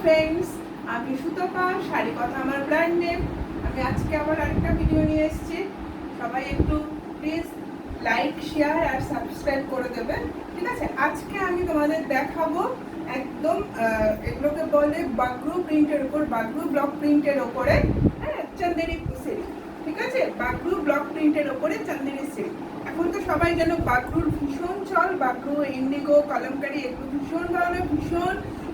Friends, আমি সুতপা, শাড়ি কথা আমার ব্র্যান্ড নেম। আমি আজকে আবার আরেকটা ভিডিও নিয়ে এসেছি। সবাই একটু প্লিজ লাইক, শেয়ার আর সাবস্ক্রাইব করে দেবেন, ঠিক আছে? আজকে আমি তোমাদের দেখাবো একদম এগুলোকে বলে বাগরু প্রিন্টের উপর, বাগরু ব্লক প্রিন্টের ওপরে, হ্যাঁ, চান্দেরি সিল্ক, ঠিক আছে? বাগরু ব্লক প্রিন্টের ওপরে চান্দেরি সিল্ক। এখন তো সবাই জানো বাগরুর ভীষণ চল, বাগরু, ইন্ডিগো, কলমকারি, এগুলো ভীষণ ধরনের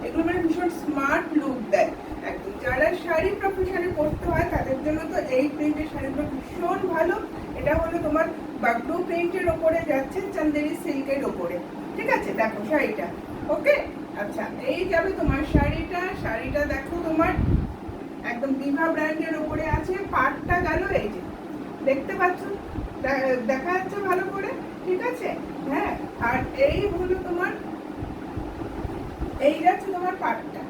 এগুলো মানে ভীষণ স্মার্ট লুক দেয় একদম। যারা শাড়ি প্রফেশনে পড়তে হয় তাদের জন্য তো এই প্রিন্টের শাড়িগুলো ভীষণ ভালো। এটা হলো তোমার বাগরু প্রিন্টের ওপরে যাচ্ছে চান্দেরি সিল্কের ওপরে, ঠিক আছে? দেখো শাড়িটা, ওকে? আচ্ছা, এই যাবে তোমার শাড়িটা দেখো তোমার একদম বিভা ব্র্যান্ডের ওপরে আছে। পাটটা গেল এই যে, দেখতে পাচ্ছ, দেখা যাচ্ছে ভালো করে, ঠিক আছে? হ্যাঁ, আর এই হলো তোমার, এই যাচ্ছে তোমার পাটটা,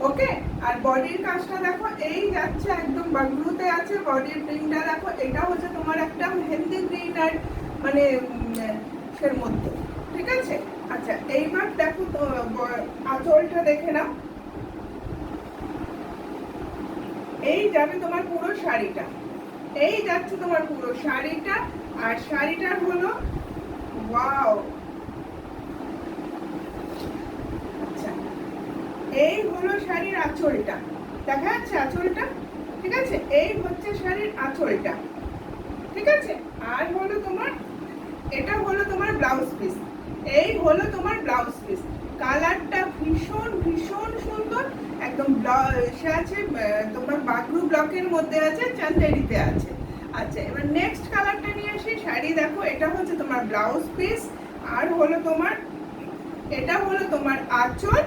ওকে? আর বডির কাজটা দেখো, এই যাচ্ছে একদম বাগরুতে আছে। বডির প্রিন্টটা দেখো, এটা হচ্ছে তোমার একটা মেহেন্দি গ্রিন আর মানে সের মধ্যে, ঠিক আছে? আচ্ছা, এইবার দেখো আঁচলটা দেখে নাও। এই যাবে তোমার পুরো শাড়িটা, এই যাচ্ছে তোমার পুরো শাড়িটা। আর শাড়িটার হলো ওয়াও, আচ্ছা, এই হলো শাড়ির আঁচলটা, দেখা যাচ্ছে আঁচলটা, ঠিক আছে? এই হচ্ছে শাড়ির আঁচলটা, ঠিক আছে? আর হলো তোমার, এটা হলো তোমার ব্লাউজ পিস, এই হলো তোমার ব্লাউজ পিস। কালারটা ভীষণ ভীষণ সুন্দর একদম। সে আছে তোমার বাগরু ব্লকের মধ্যে আছে, চান্দেরিতে আছে। আচ্ছা, এবার নেক্সট কালারটা নিয়ে আসি। শাড়ি দেখো, এটা হচ্ছে তোমার ব্লাউজ পিস, আর হলো তোমার, এটা হলো তোমার আঁচল,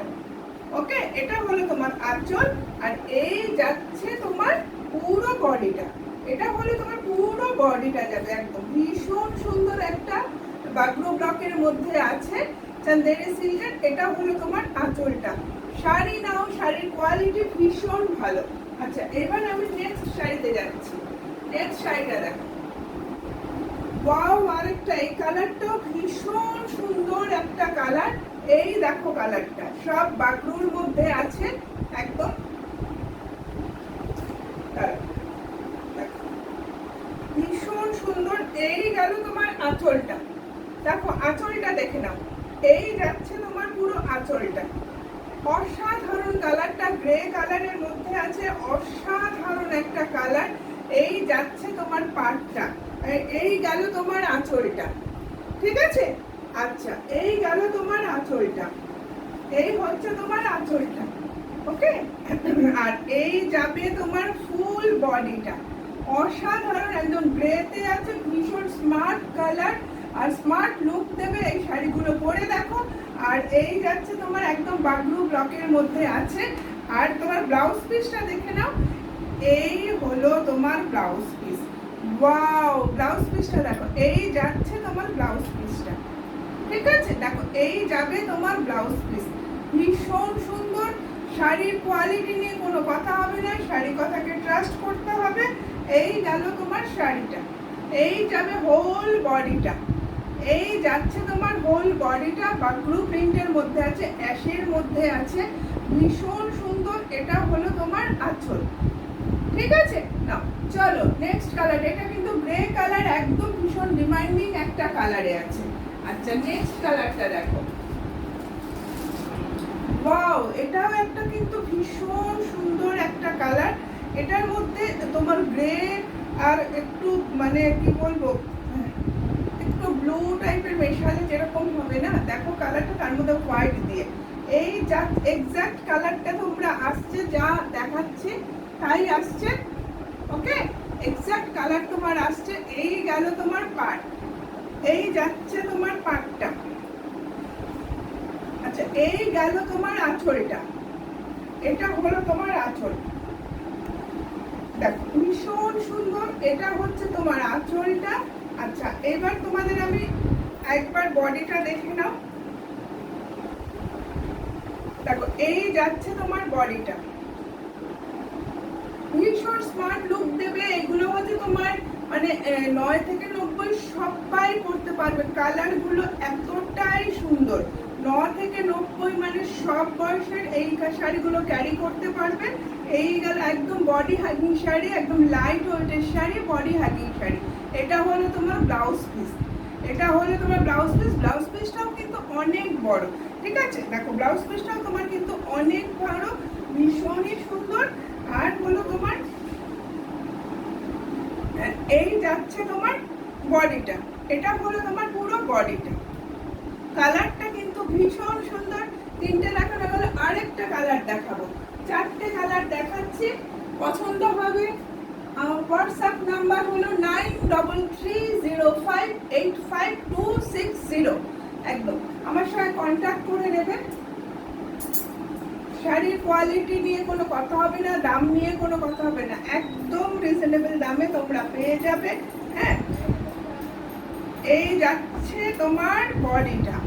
ওকে? এটা হলো তোমার আঁচল। আর এই যাচ্ছে তোমার পুরো বডিটা, এটা হলো তোমার পুরো বডিটা যাবে একদম। ভীষণ সুন্দর একটা বাগরু ব্লকের মধ্যে আছে চান্দেরি সিল্কের। এটা হলো তোমার আঁচলটা। শাড়ি নাও, শাড়ির কোয়ালিটি ভীষণ ভালো। আচ্ছা, এবার আমি নেক্সট শাড়িতে যাচ্ছি। নেক্সট শাড়িটা দেখো, ওয়াও, আরেকটা, এই কালারটাও ভীষণ সুন্দর একটা কালার। এই দেখো কালারটা সব বাগরুর মধ্যে আছে একদম। ভীষণ সুন্দর। এই গেল তোমার আঁচলটা, দেখো আঁচলটা দেখে নাও। এই যাচ্ছে তোমার পুরো আঁচলটা, অসাধারণ কালারটা, গ্রে কালারের মধ্যে আছে, অসাধারণ একটা কালার। এই যাচ্ছে তোমার পাটটা, এই গেল তোমার আঁচলটা, ঠিক আছে? আচ্ছা, এই গেল তোমার আঁচলটা, এই হচ্ছে তোমার আঁচলটা, ওকে? আর এই যাবে তোমার ফুল বডিটা, অসাধারণ একদম গ্রেতে আছে, ভীষণ স্মার্ট কালার আর স্মার্ট লুক দেবে এই শাড়িগুলো পরে, দেখো। আর এই যাচ্ছে তোমার একদম বাগরু ব্লকের মধ্যে আছে। আর তোমার ব্লাউজ পিসটা দেখে নাও, এই হলো তোমার ব্লাউজ পিস। ওয়াও, ব্লাউজ পিসটা দেখো, এই যাচ্ছে তোমার ব্লাউজ পিসটা, ঠিক আছে? দেখো, এই যাবে তোমার ব্লাউজ পিস, ভীষণ সুন্দর। শাড়ির কোয়ালিটি নিয়ে কোনো কথা হবে না, শাড়ি কথাকে ট্রাস্ট করতে হবে। এই গেল তোমার শাড়িটা, এই যাবে হোল বডিটা, এই যাচ্ছে তোমার হোল বডিটা। বাগরু প্রিন্টের মধ্যে আছে, অ্যাশের মধ্যে আছে, ভীষণ সুন্দর। এটা হলো তোমার আঁচল, ঠিক আছে? নাও চলো নেক্সট কালার। এটা কিন্তু গ্রে কালার, একদম ভীষণ ডিমান্ডিং একটা কালারে আছে। আচ্ছা, নেক্সট কালারটা দেখো, ওয়াও, এটাও একটা কিন্তু ভীষণ সুন্দর একটা কালার। এটার মধ্যে তোমার গ্রে আর একটু মানে কি বলবো, একটু ব্লু টাইপের মেশালে যেরকম হবে না, দেখো কালারটা, তার মধ্যে হোয়াইট দিয়ে। এই যা এক্সাক্ট কালারটা তোমরা আসছে, যা দেখাচ্ছে তাই আসছে, ওকে? এক্সাক্ট কালার তোমার আসছে। এই গেল তোমার পাট, এই যাচ্ছে তোমার পাটটা। আচ্ছা, এই গেল তোমার আঁচলটা, এটা হলো তোমার আঁচল, দেখো ভীষণ সুন্দর। এটা হচ্ছে তোমার আঁচলটা। আচ্ছা, এবার তোমাদের আমি একবার বডিটা দেখে নাও, দেখো এই যাচ্ছে তোমার বডিটা, ভীষণ স্মার্ট লুক দেবে। এগুলো হচ্ছে তোমার মানে 9 থেকে 90 সবাই পড়তে পারবে। কালারগুলো এতটাই সুন্দর, থেকে 90 মানে সব বয়সের এই শাড়িগুলো ক্যারি করতে পারবেন। এই গেল একদম বডি হাগিং শাড়ি, একদম লাইট ওয়েটের শাড়ি, বডি হাগিং শাড়ি। এটা হলো তোমার ব্লাউজ পিস, এটা হলো তোমার ব্লাউজ পিস। ব্লাউজ পিসটাও কিন্তু অনেক বড়, ঠিক আছে? দেখো ব্লাউজ পিসটাও তোমার কিন্তু অনেক বড়, ভীষণই সুন্দর। আর হলো তোমার এই যাচ্ছে তোমার বডিটা, এটা হলো তোমার পুরো বডিটা। কালারটা কিন্তু ভীষণ সুন্দর। তিনটে দেখানো গেল, আরেকটা কালার দেখাবো। চারটে কালার দেখাচ্ছি, পছন্দ হবে। হোয়াটসঅ্যাপ নাম্বার হলো 9330585260। একদম আমার সঙ্গে কন্ট্যাক্ট করে নেবেন। শাড়ির কোয়ালিটি নিয়ে কোনো কথা হবে না, দাম নিয়ে কোনো কথা হবে না, একদম রিজনেবল দামে তোমরা পেয়ে যাবে। হ্যাঁ, এই যাচ্ছে তোমার বডিটা,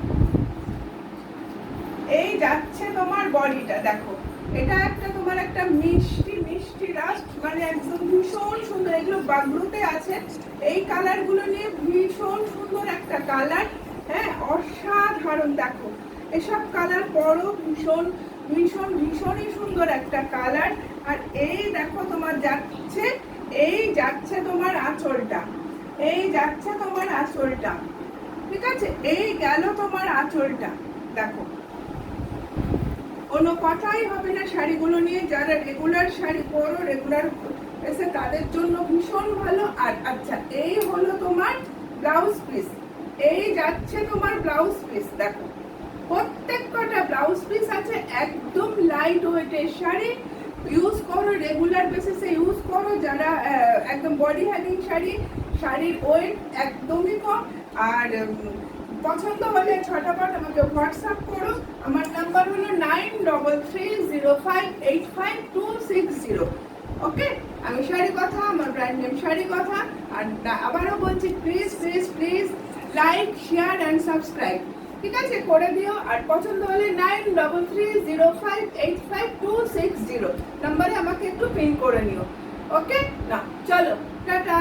এই যাচ্ছে তোমার বডিটা। দেখো এটা একটা তোমার একটা মিষ্টি মিষ্টি রাস্ট, মানে একদম ভীষণ সুন্দর। এগুলো বাগরুতে আছে, এই কালারগুলো নিয়ে ভীষণ সুন্দর একটা কালার। হ্যাঁ, অসাধারণ। দেখো এসব কালার পরও ভীষণ ভীষণ ভীষণই সুন্দর একটা কালার। আর এই দেখো তোমার যাচ্ছে, এই যাচ্ছে তোমার আঁচলটা, এই যাচ্ছে তোমার আঁচলটা, ঠিক আছে? এই গেল তোমার আঁচলটা। দেখো কোনো কথাই হবে না শাড়িগুলো নিয়ে। যারা রেগুলার শাড়ি পরো, রেগুলার এসে তাদের জন্য ভীষণ ভালো। আর আচ্ছা, এই হলো তোমার ব্লাউজ পিস, এই যাচ্ছে তোমার ব্লাউজ পিস। দেখো প্রত্যেক কটা ব্লাউজ পিস আছে, একদম লাইট ওয়েটের শাড়ি। ইউজ করো, রেগুলার বেসিসে ইউজ করো। যারা একদম বডি হ্যাগিং শাড়ি, শাড়ির ওয়েট একদমই কম। আর পছন্দ হলে ঝটাপট আমাকে হোয়াটসঅ্যাপ করো। আমার নাম্বার হলো 9330585260। ওকে, আমি শাড়ি কথা, আমার ব্র্যান্ড নেম শাড়ি কথা। আর আবারও বলছি, please please please like, share and subscribe, ঠিক আছে? করে দিও। আর পছন্দ হলে 9330585260 নাম্বারে আমাকে একটু পিন করে নিও। ওকে, না চলো, টাটা।